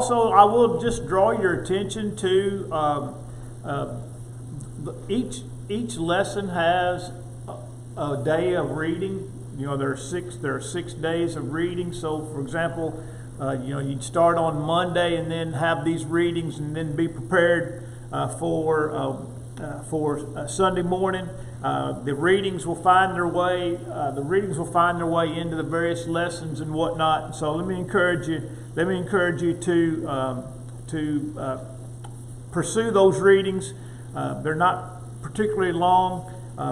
also, I will just draw your attention to each lesson has a day of reading. There are 6 days of reading. So, for example, you'd start on Monday and then have these readings, and then be prepared for Sunday morning. The readings will find their way. Into the various lessons and whatnot. So let me encourage you. To pursue those readings. They're not particularly long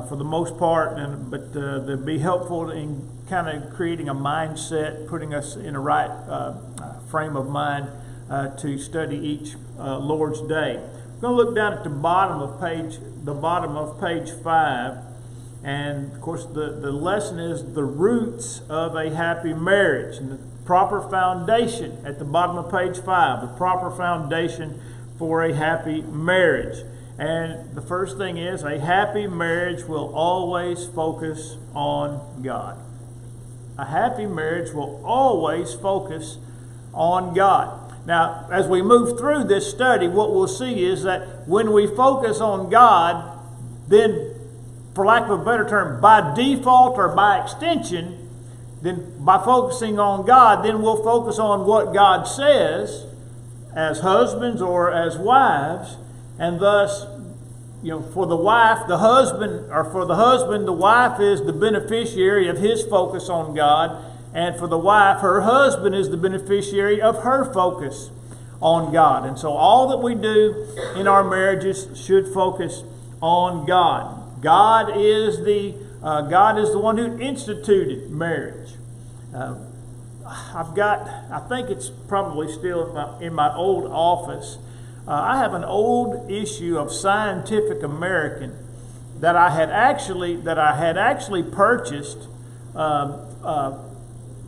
for the most part, but they'll be helpful in kind of creating a mindset, putting us in a right frame of mind to study each Lord's Day. I'm going to look down at the bottom of page 5, and of course the lesson is the roots of a happy marriage, and the proper foundation at the bottom of page 5, the proper foundation for a happy marriage. And the first thing is, a happy marriage will always focus on God. A happy marriage will always focus on God. Now, as we move through this study, what we'll see is that when we focus on God, then, for lack of a better term, by default or by extension, then by focusing on God, then we'll focus on what God says as husbands or as wives, and thus, for the wife, the husband, the wife is the beneficiary of his focus on God. And for the wife, her husband is the beneficiary of her focus on God. And so all that we do in our marriages should focus on God. God is the one who instituted marriage. I think it's probably still in my old office. I have an old issue of Scientific American that I had actually purchased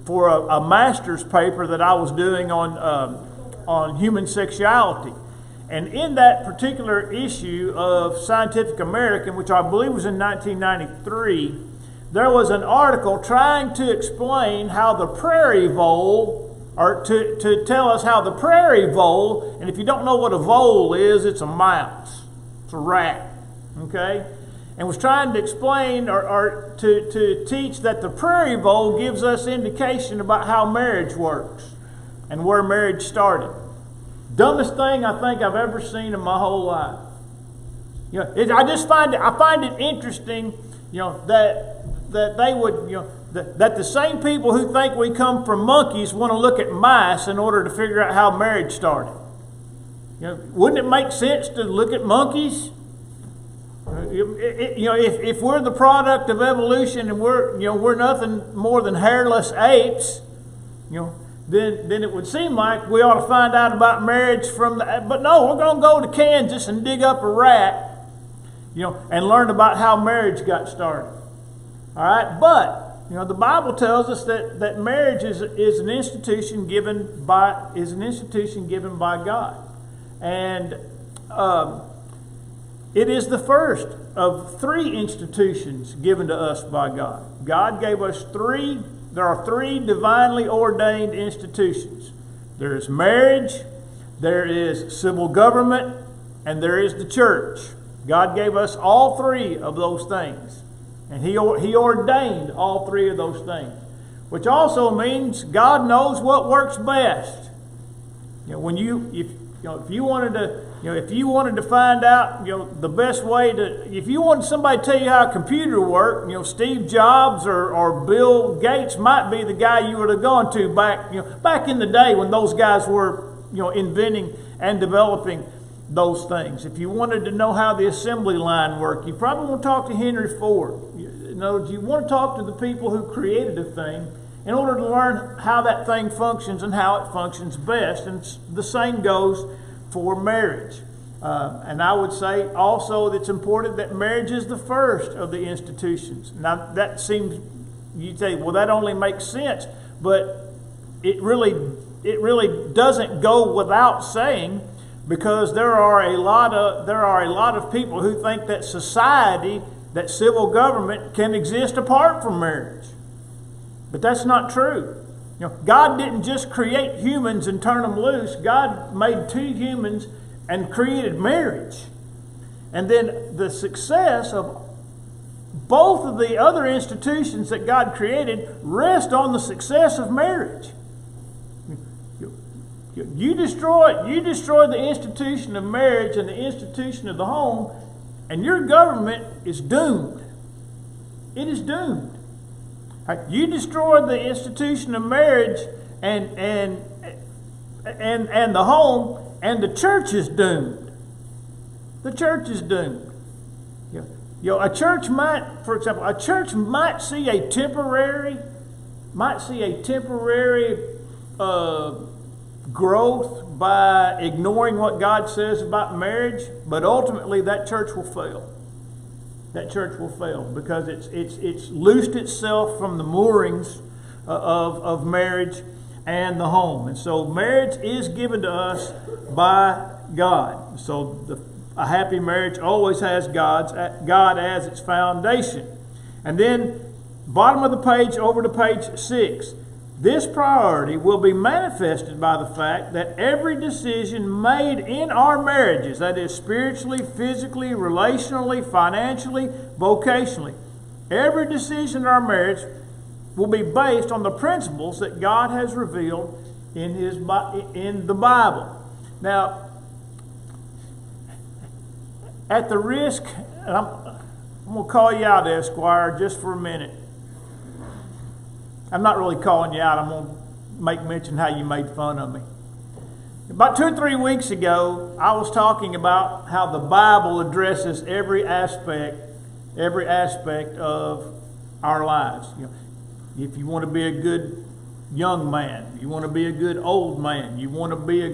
for a master's paper that I was doing on human sexuality. And in that particular issue of Scientific American, which I believe was in 1993, there was an article trying to explain how the prairie vole, or to tell us how the prairie vole, and if you don't know what a vole is, it's a mouse, it's a rat, okay? And was trying to explain or to teach that the prairie vole gives us indication about how marriage works and where marriage started. Dumbest thing I think I've ever seen in my whole life. I find it interesting, that they would, that the same people who think we come from monkeys want to look at mice in order to figure out how marriage started. Wouldn't it make sense to look at monkeys? If we're the product of evolution and we're nothing more than hairless apes, then it would seem like we ought to find out about marriage from the. But no, we're going to go to Kansas and dig up a rat, and learn about how marriage got started. All right, but the Bible tells us that marriage is an institution given by God, and it is the first of 3 institutions given to us by God. God gave us 3. There are 3 divinely ordained institutions. There is marriage, there is civil government, and there is the church. God gave us all 3 of those things. And He ordained all 3 of those things. Which also means God knows what works best. If you wanted to find out, the best way to, if you wanted somebody to tell you how a computer worked, Steve Jobs or Bill Gates might be the guy you would have gone to back in the day when those guys were, inventing and developing those things. If you wanted to know how the assembly line worked, you probably want to talk to Henry Ford. In other words, you want to talk to the people who created a thing in order to learn how that thing functions and how it functions best. And the same goes for marriage. And I would say also that it's important that marriage is the first of the institutions. Now that seems, you say, well, that only makes sense, but it really doesn't go without saying, because there are a lot of people who think that society, that civil government can exist apart from marriage. But that's not true. God didn't just create humans and turn them loose. God made two humans and created marriage. And then the success of both of the other institutions that God created rest on the success of marriage. You destroy the institution of marriage and the institution of the home, and your government is doomed. It is doomed. You destroy the institution of marriage and the home, and the church is doomed. The church is doomed. A church might, for example, see a temporary growth by ignoring what God says about marriage, but ultimately that church will fail. That church will fail because it's loosed itself from the moorings of marriage and the home. And so marriage is given to us by God. So a happy marriage always has God as its foundation. And then bottom of the page over to page 6. This priority will be manifested by the fact that every decision made in our marriages, that is spiritually, physically, relationally, financially, vocationally, every decision in our marriage will be based on the principles that God has revealed in the Bible. Now, at the risk, and I'm going to call you out, Esquire, just for a minute. I'm not really calling you out. I'm going to make mention how you made fun of me. About 2 or 3 weeks ago, I was talking about how the Bible addresses every aspect of our lives. If you want to be a good young man, you want to be a good old man, you want to be a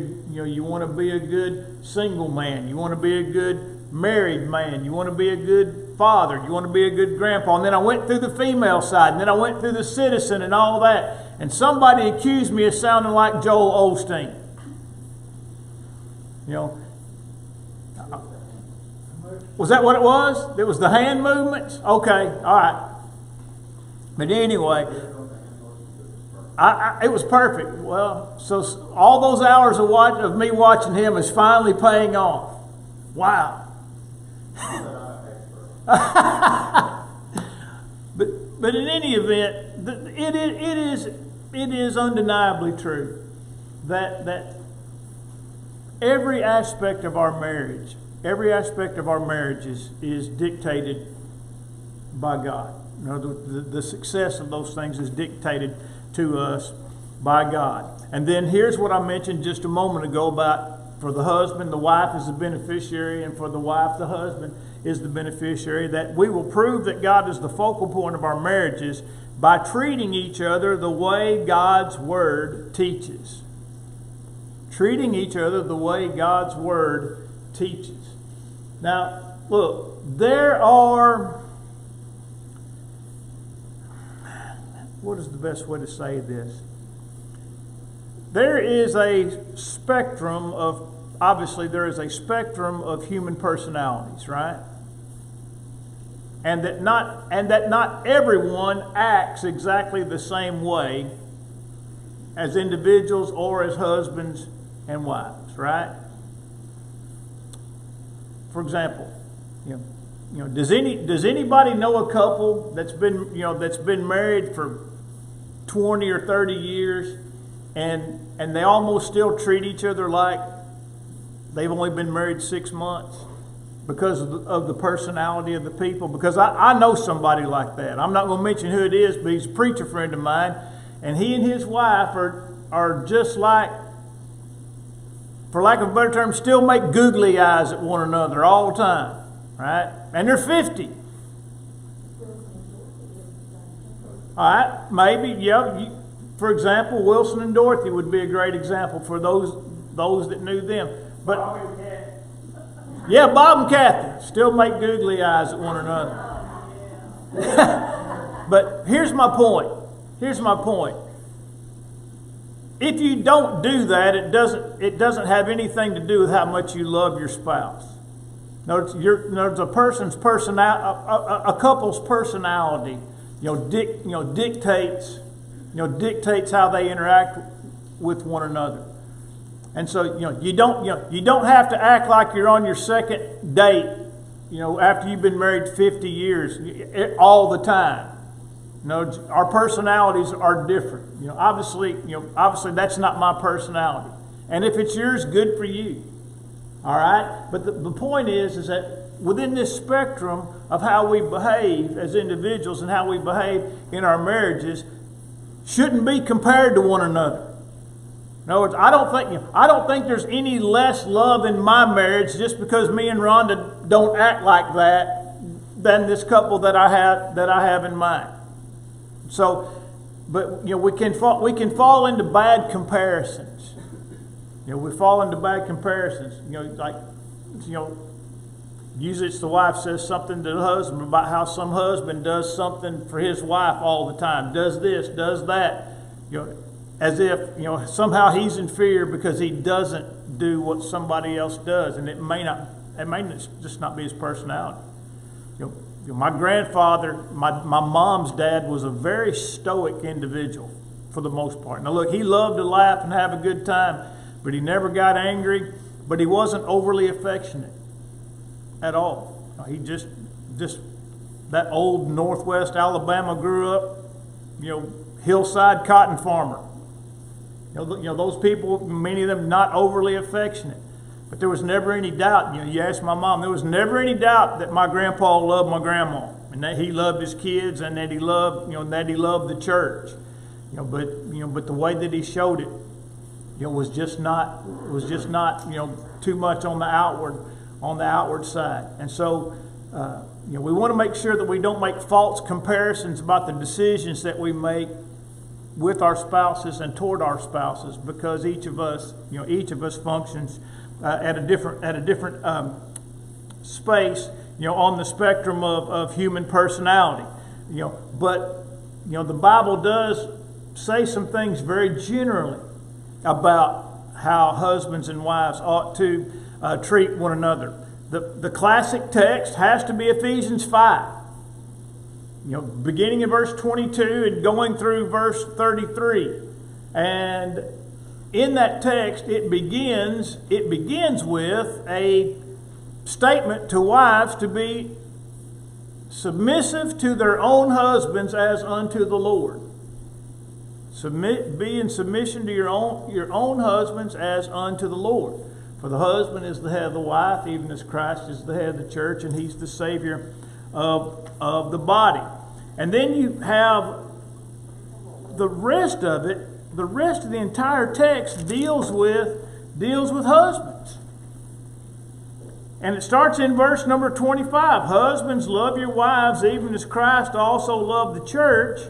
good single man, you want to be a good married man, you want to be a good father, you want to be a good grandpa. And then I went through the female side, and then I went through the citizen and all that. And somebody accused me of sounding like Joel Osteen. Was that what it was? It was the hand movements? Okay, all right. But anyway, it was perfect. Well, so all those hours of me watching him is finally paying off. Wow. but in any event, it is undeniably true that every aspect of our marriage is dictated by God. The success of those things is dictated to us by God. And then here's what I mentioned just a moment ago about, for the husband, the wife is the beneficiary, and for the wife, the husband is the beneficiary, that we will prove that God is the focal point of our marriages by treating each other the way God's Word teaches. Treating each other the way God's Word teaches. Now, look, what is the best way to say this? There is a spectrum of human personalities, right? And that not everyone acts exactly the same way as individuals or as husbands and wives, right? For example, does anybody know a couple that's been married for 20 or 30 years and they almost still treat each other like they've only been married 6 months because of the personality of the people? Because I know somebody like that. I'm not going to mention who it is, but he's a preacher friend of mine, and he and his wife are just like, for lack of a better term, still make googly eyes at one another all the time, right? And they're 50. All right, maybe, yeah. For example, Wilson and Dorothy would be a great example for those that knew them. But yeah, Bob and Kathy still make googly eyes at one another. But here's my point. If you don't do that, it doesn't have anything to do with how much you love your spouse. Notice a couple's personality, dictates dictates how they interact with one another. And so, you don't have to act like you're on your second date, after you've been married 50 years all the time. Our personalities are different. Obviously that's not my personality. And if it's yours, good for you. All right? But the point is that within this spectrum of how we behave as individuals and how we behave in our marriages shouldn't be compared to one another. In other words, I don't think there's any less love in my marriage just because me and Rhonda don't act like that than this couple that I have in mind. So, but we can fall into bad comparisons. We fall into bad comparisons. Usually it's the wife says something to the husband about how some husband does something for his wife all the time, does this, does that, as if somehow he's inferior because he doesn't do what somebody else does, and it may just not be his personality. My grandfather, my mom's dad, was a very stoic individual for the most part. Now look, he loved to laugh and have a good time, but he never got angry, but he wasn't overly affectionate at all. He just that old Northwest Alabama grew up, hillside cotton farmer. Those people, many of them not overly affectionate. But there was never any doubt, you ask my mom, there was never any doubt that my grandpa loved my grandma, and that he loved his kids, and that he loved, the church. But the way that he showed it, was just not too much on the outward side. And so, we want to make sure that we don't make false comparisons about the decisions that we make with our spouses and toward our spouses, because each of us functions at a different space, on the spectrum of human personality. But the Bible does say some things very generally about how husbands and wives ought to treat one another. The classic text has to be Ephesians 5. Beginning in verse 22 and going through verse 33. And in that text, it begins with a statement to wives to be submissive to their own husbands as unto the Lord. Be in submission to your own husbands as unto the Lord. For the husband is the head of the wife, even as Christ is the head of the church, and he's the Savior of the body. And then you have the rest of it. The rest of the entire text deals with husbands. And it starts in verse number 25. Husbands, love your wives, even as Christ also loved the church,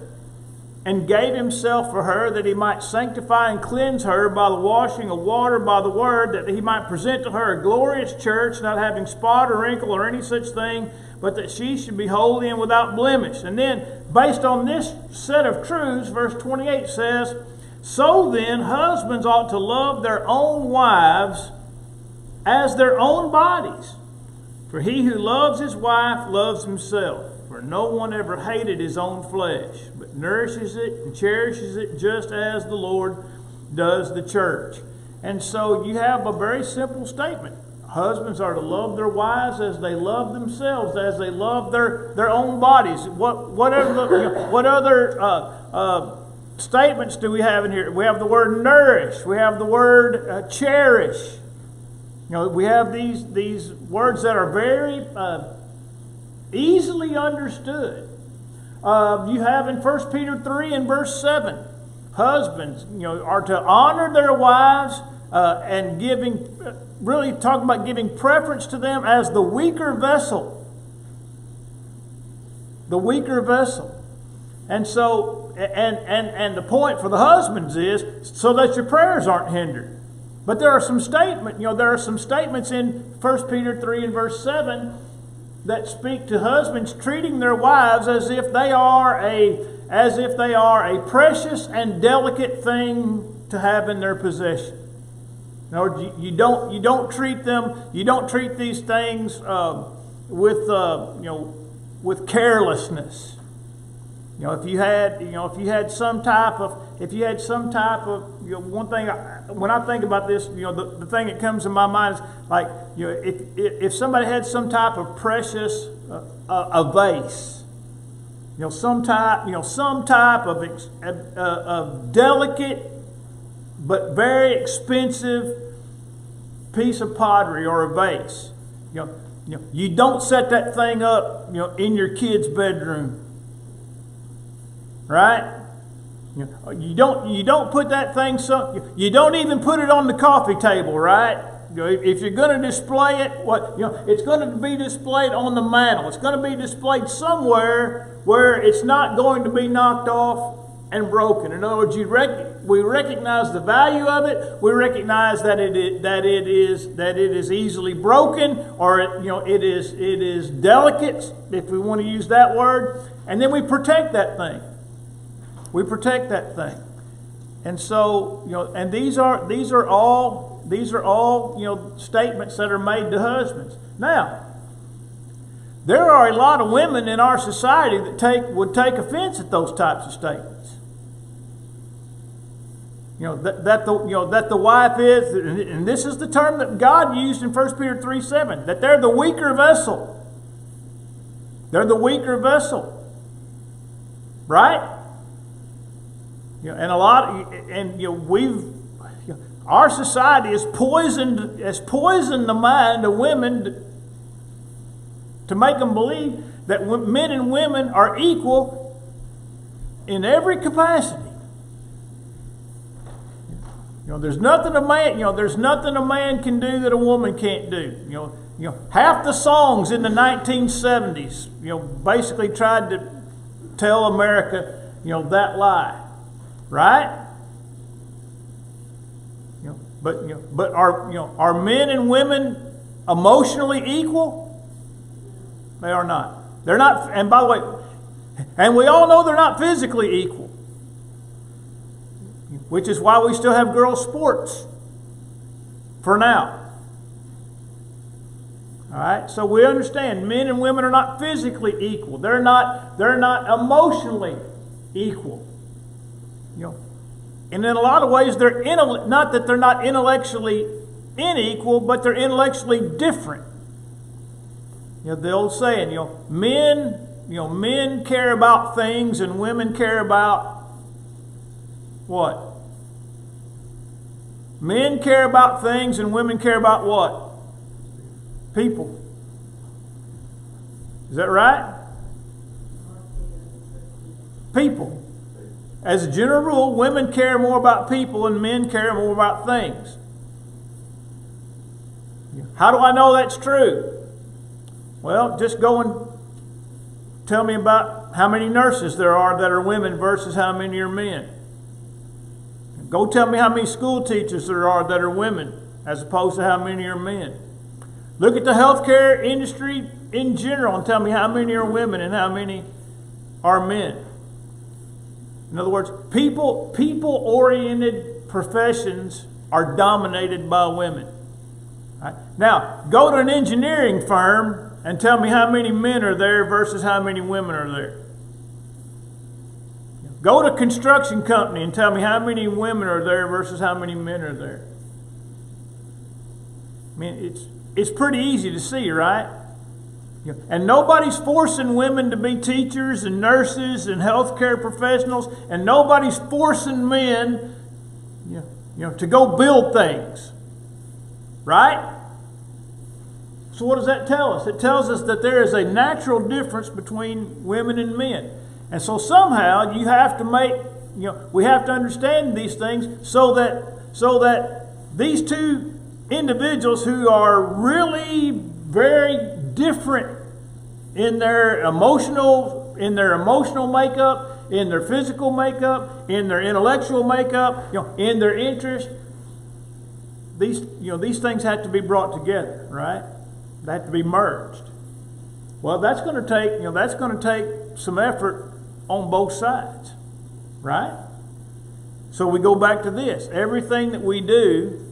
and gave himself for her, that he might sanctify and cleanse her by the washing of water by the word, that he might present to her a glorious church, not having spot or wrinkle or any such thing, but that she should be holy and without blemish. And then, based on this set of truths, verse 28 says, so then, husbands ought to love their own wives as their own bodies. For he who loves his wife loves himself. For no one ever hated his own flesh, but nourishes it and cherishes it, just as the Lord does the church. And so you have a very simple statement. Husbands are to love their wives as they love themselves, as they love their own bodies. What other statements do we have in here? We have the word nourish. We have the word cherish. We have these words that are very easily understood. You have in 1 Peter 3 and verse 7, husbands are to honor their wives and really talking about giving preference to them as the weaker vessel. The weaker vessel. And so, and the point for the husbands is so that your prayers aren't hindered. But there are some statements in 1 Peter 3 and verse 7 that speak to husbands treating their wives as if they are a precious and delicate thing to have in their possession. In other words, you don't treat these things with carelessness. If you had some type of, one thing, when I think about this, the thing that comes to my mind is like, if somebody had some type of precious, a vase, some type of delicate but very expensive piece of pottery or a vase, you don't set that thing up, in your kid's bedroom. Right? You don't put that thing, you don't even put it on the coffee table, right? If you're going to display it, it's going to be displayed on the mantle. It's going to be displayed somewhere where it's not going to be knocked off and broken. In other words, we recognize the value of it. We recognize that it is easily broken, or it is delicate, if we want to use that word, and then we protect that thing. We protect that thing. And so, and these are all statements that are made to husbands. Now, there are a lot of women in our society that would take offense at those types of statements. That the wife is, and this is the term that God used in 1 Peter 3:7, that they're the weaker vessel. They're the weaker vessel. Right? Our society has poisoned the mind of women to make them believe that men and women are equal in every capacity. There's nothing a man can do that a woman can't do. Half the songs in the 1970s, basically tried to tell America, that lie. Right? But are men and women emotionally equal? They are not. They're not. And by the way, and we all know they're not physically equal, which is why we still have girls' sports for now. All right. So we understand men and women are not physically equal. They're not emotionally equal. And in a lot of ways, they're not that they're not intellectually unequal, but they're intellectually different. The old saying, men care about things and women care about what? Men care about things and women care about what? People. Is that right? People. As a general rule, women care more about people and men care more about things. How do I know that's true? Well, just go and tell me about how many nurses there are that are women versus how many are men. Go tell me how many school teachers there are that are women as opposed to how many are men. Look at the healthcare industry in general and tell me how many are women and how many are men. In other words, people-oriented professions are dominated by women. Right? Now, go to an engineering firm and tell me how many men are there versus how many women are there. Go to a construction company and tell me how many women are there versus how many men are there. I mean, it's pretty easy to see, right? And nobody's forcing women to be teachers and nurses and healthcare professionals, and nobody's forcing men, to go build things, right? So what does that tell us? It tells us that there is a natural difference between women and men, and so somehow you have to we have to understand these things so that these two individuals who are really very different in their emotional makeup, in their physical makeup, in their intellectual makeup, in their interest. These things have to be brought together, right? They have to be merged. Well, that's going to take some effort on both sides, right? So we go back to this: everything that we do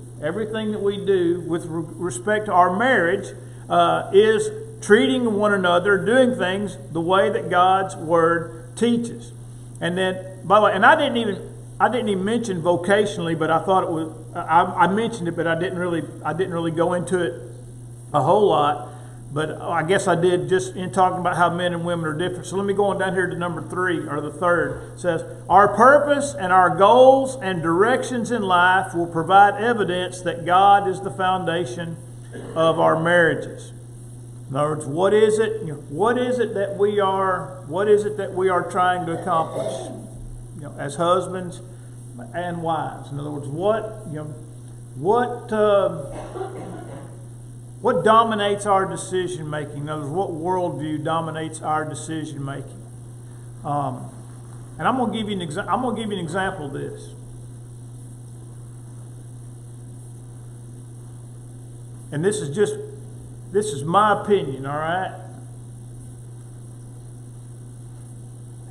with respect to our marriage is treating one another, doing things the way that God's Word teaches. And then, by the way, and I didn't even mention vocationally, but I thought it was. I mentioned it, but I didn't really go into it a whole lot. But I guess I did just in talking about how men and women are different. So let me go on down here to number 3, or the third. It says, our purpose and our goals and directions in life will provide evidence that God is the foundation of our marriages. In other words, what is it that we are trying to accomplish, as husbands and wives? In other words, what dominates our decision making? In other words, what worldview dominates our decision making? And I'm going to give you an example of this. And this is my opinion, all right?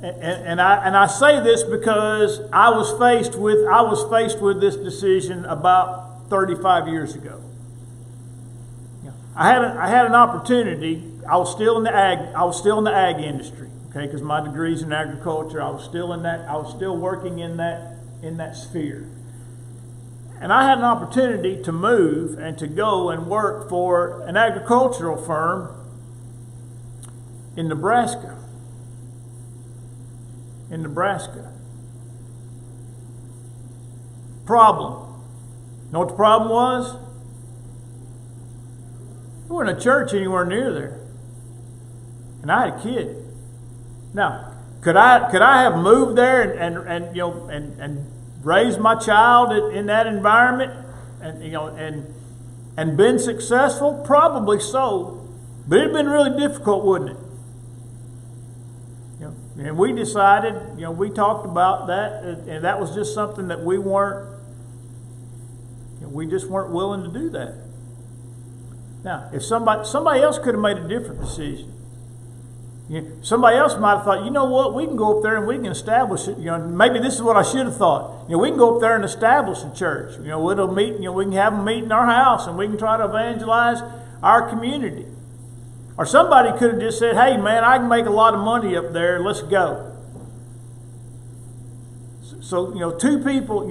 And I say this because I was faced with this decision about 35 years ago. I had an opportunity. I was still in the ag industry, okay, because my degree's in agriculture. I was still working in that sphere. And I had an opportunity to move and to go and work for an agricultural firm in Nebraska. Problem. You know what the problem was? We weren't a church anywhere near there. And I had a kid. Now, could I have moved there and raised my child in that environment and been successful? Probably so. But it'd been really difficult, wouldn't it? And we decided, we talked about that, and that was just something that we just weren't willing to do that. Now, if somebody else could have made a different decision. Somebody else might have thought, you know what, we can go up there and we can establish it. Maybe this is what I should have thought. We can go up there and establish a church. We'll meet. We can have them meet in our house, and we can try to evangelize our community. Or somebody could have just said, hey, man, I can make a lot of money up there. Let's go. So, two people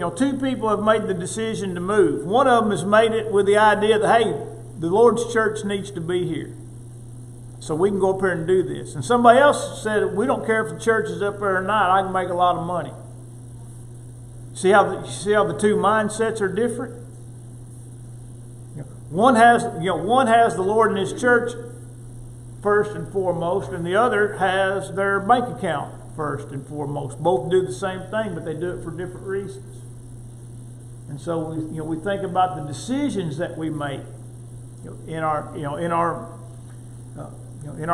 have made the decision to move. One of them has made it with the idea that, hey, the Lord's church needs to be here. So we can go up here and do this. And somebody else said, we don't care if the church is up there or not. I can make a lot of money. See how the two mindsets are different? One has the Lord and His church first and foremost, and the other has their bank account first and foremost. Both do the same thing, but they do it for different reasons. And so we think about the decisions that we make in our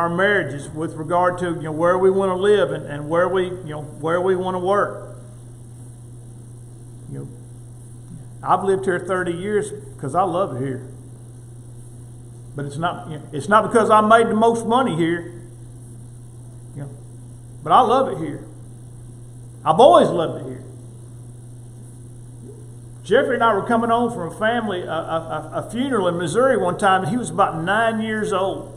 marriages with regard to where we want to live and where we want to work. I've lived here 30 years because I love it here. But it's not because I made the most money here. But I love it here. I've always loved it here. Jeffrey and I were coming home from a funeral in Missouri one time, and he was about 9 years old.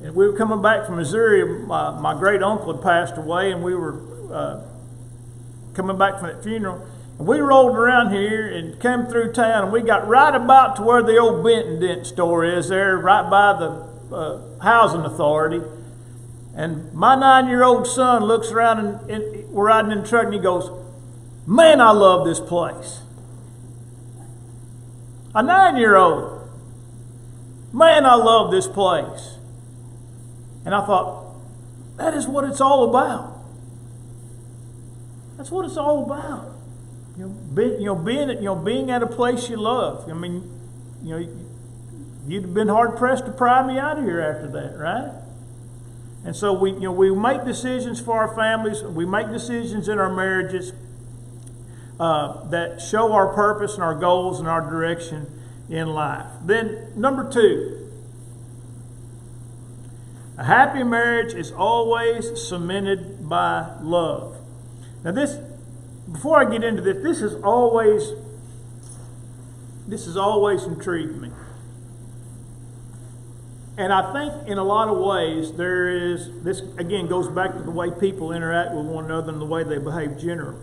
And we were coming back from Missouri. My great uncle had passed away, and we were coming back from that funeral. And we rolled around here and came through town, and we got right about to where the old Benton Dent store is there, right by the housing authority. And my 9-year-old son looks around, and we're riding in the truck, and he goes, "Man, I love this place." A 9-year-old. "Man, I love this place." And I thought, that is what it's all about. That's what it's all about. Being at a place you love. I mean, you'd have been hard pressed to pry me out of here after that, right? And so we make decisions for our families. We make decisions in our marriages that show our purpose and our goals and our direction in life. Then number 2, a happy marriage is always cemented by love. Now before I get into this, this has always intrigued me. And I think in a lot of ways this again goes back to the way people interact with one another and the way they behave generally.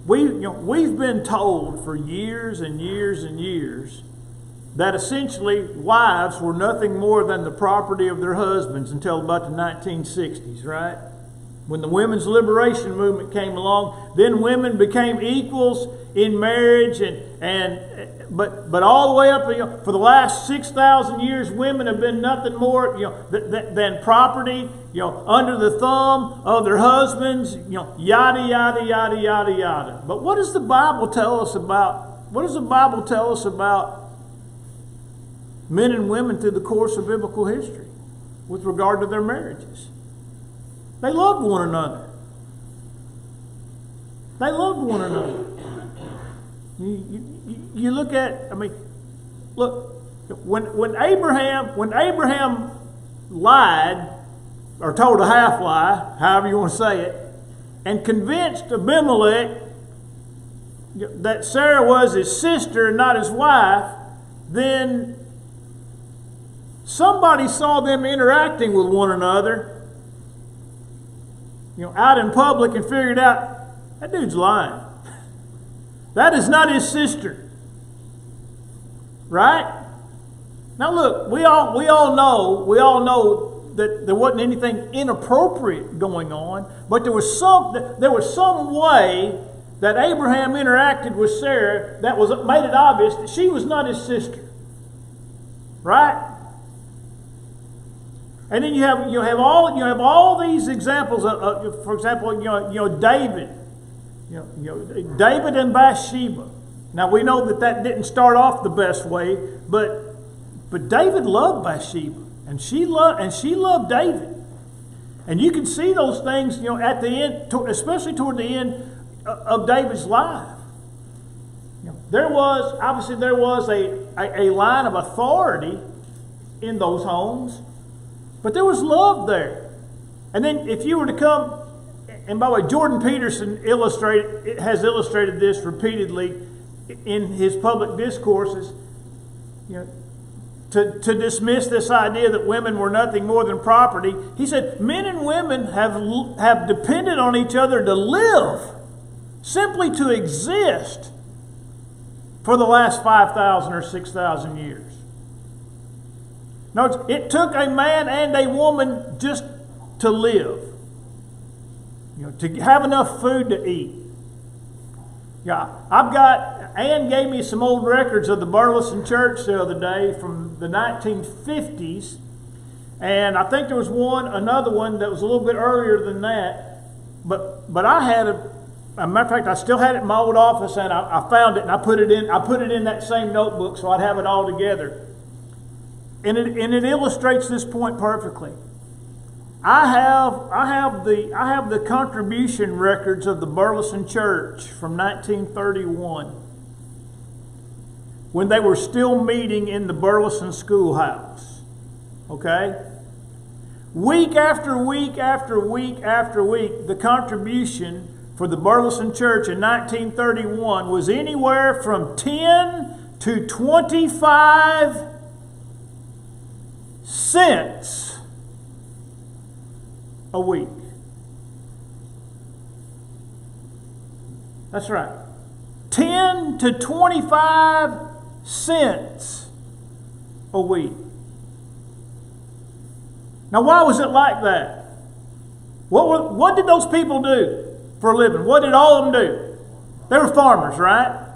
We've been told for years and years and years that essentially wives were nothing more than the property of their husbands until about the 1960s, right? When the women's liberation movement came along, then women became equals in marriage, but all the way up, for the last 6,000 years, women have been nothing more, than property, under the thumb of their husbands, yada yada yada yada yada. But what does the Bible tell us about? What does the Bible tell us about men and women through the course of biblical history with regard to their marriages? They loved one another. They loved one another. You look at, look, when Abraham lied, or told a half lie, however you want to say it, and convinced Abimelech that Sarah was his sister and not his wife, then somebody saw them interacting with one another, out in public, and figured out, that dude's lying. That is not his sister. Right? Now look, we all know that there wasn't anything inappropriate going on, but there was some way that Abraham interacted with Sarah that made it obvious that she was not his sister. Right? And then you have all these examples of, for example, David, David and Bathsheba. Now we know that didn't start off the best way, but David loved Bathsheba, and she loved David, and you can see those things, at the end, especially toward the end of David's life. There was a line of authority in those homes. But there was love there. And then if you were to come, and by the way, Jordan Peterson has illustrated this repeatedly in his public discourses, to dismiss this idea that women were nothing more than property. He said, men and women have depended on each other to live, simply to exist, for the last 5,000 or 6,000 years. No, it took a man and a woman just to live, to have enough food to eat. Ann gave me some old records of the Burleson Church the other day from the 1950s, and I think there was another one that was a little bit earlier than that. But I had a matter of fact, I still had it in my old office, and I found it and I put it in that same notebook so I'd have it all together. And it illustrates this point perfectly. I have the contribution records of the Burleson Church from 1931, when they were still meeting in the Burleson schoolhouse. Okay? Week after week after week after week, the contribution for the Burleson Church in 1931 was anywhere from 10 to 25 cents a week. That's right. 10 to 25 cents a week. Now, why was it like that? What did those people do for a living? What did all of them do? They were farmers, right?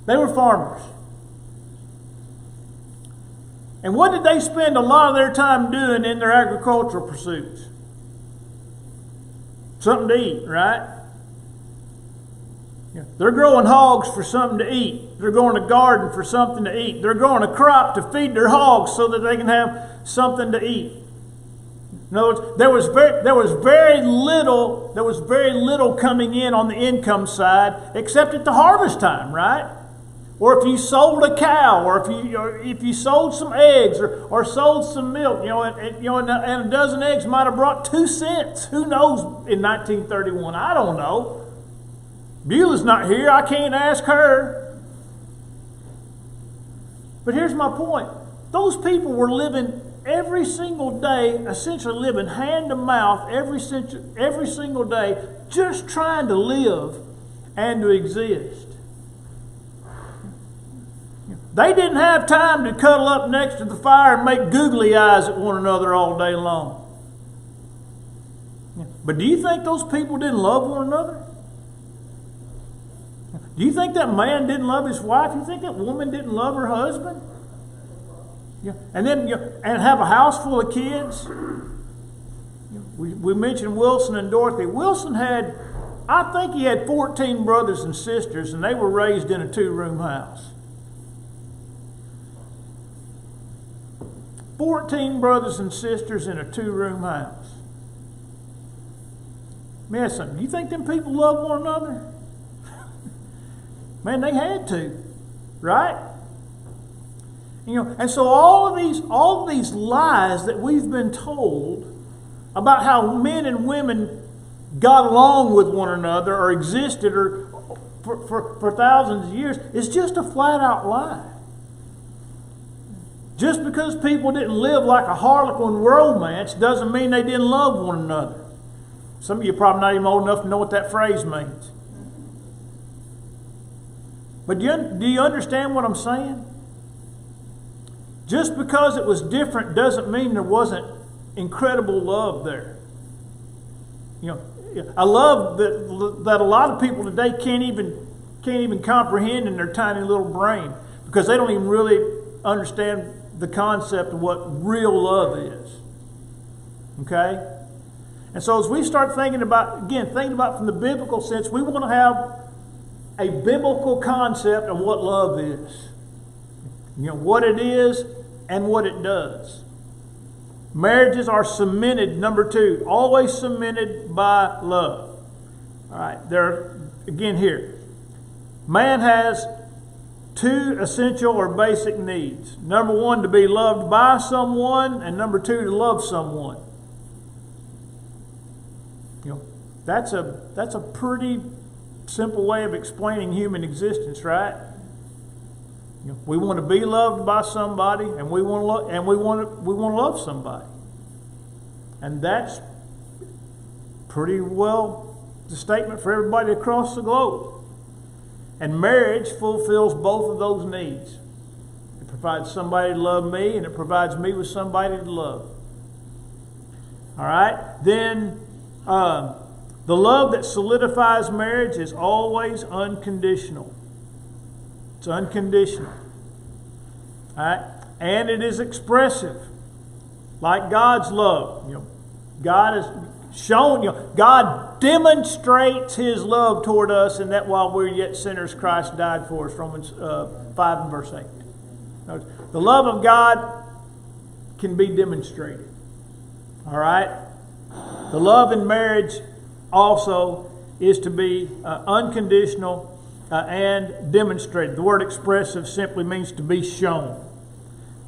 They were farmers. And what did they spend a lot of their time doing in their agricultural pursuits? Something to eat, right? Yeah. They're growing hogs for something to eat. They're growing a garden for something to eat. They're growing a crop to feed their hogs so that they can have something to eat. In other words, there was very little coming in on the income side, except at the harvest time, right? Or if you sold a cow, or if you sold some eggs, or sold some milk, and a dozen eggs might have brought 2 cents. Who knows in 1931? I don't know. Beulah's not here. I can't ask her. But here's my point. Those people were living every single day, essentially living hand to mouth every single day, just trying to live and to exist. They didn't have time to cuddle up next to the fire and make googly eyes at one another all day long. But do you think those people didn't love one another? Do you think that man didn't love his wife? Do you think that woman didn't love her husband? And then and have a house full of kids? We mentioned Wilson and Dorothy. Wilson had, I think he had 14 brothers and sisters, and they were raised in a 2-room house. 14 brothers and sisters in a 2-room house. Let me ask something. Do you think them people love one another? Man, they had to, right? And so all of these lies that we've been told about how men and women got along with one another or existed or for thousands of years is just a flat out lie. Just because people didn't live like a harlequin romance doesn't mean they didn't love one another. Some of you are probably not even old enough to know what that phrase means. But do you understand what I'm saying? Just because it was different doesn't mean there wasn't incredible love there. A love that a lot of people today can't even comprehend in their tiny little brain, because they don't even really understand the concept of what real love is. Okay? And so as we start thinking about from the biblical sense, we want to have a biblical concept of what love is. What it is and what it does. Marriages are cemented, number 2, always cemented by love. All right, again here. Man has 2 essential or basic needs. Number 1, to be loved by someone, and number 2, to love someone. That's a pretty simple way of explaining human existence, right? We want to be loved by somebody, and we want to love somebody, and that's pretty well the statement for everybody across the globe. And marriage fulfills both of those needs. It provides somebody to love me, and it provides me with somebody to love. All right, then. The love that solidifies marriage is always unconditional. It's unconditional. All right? And it is expressive. Like God's love. God has shown, God demonstrates His love toward us, and that while we're yet sinners, Christ died for us. Romans 5 and verse 8. Notice, the love of God can be demonstrated. All right? The love in marriage also is to be unconditional and demonstrated. The word expressive simply means to be shown.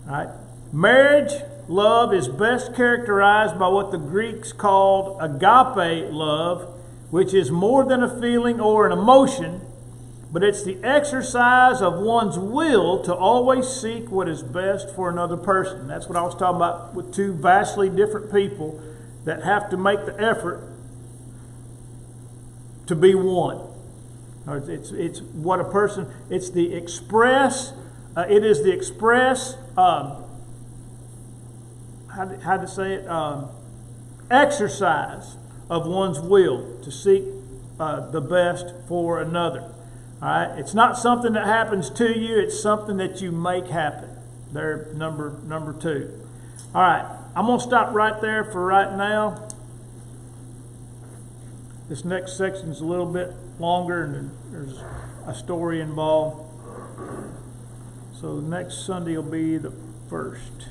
All right? Marriage love is best characterized by what the Greeks called agape love, which is more than a feeling or an emotion, but it's the exercise of one's will to always seek what is best for another person. That's what I was talking about with 2 vastly different people that have to make the effort to be one. It's what a person. It's the express. It is the express. How to say it? Exercise of one's will to seek the best for another. All right. It's not something that happens to you. It's something that you make happen. There, number 2. All right. I'm going to stop right there for right now. This next section is a little bit longer, and there's a story involved. So next Sunday will be the 1st.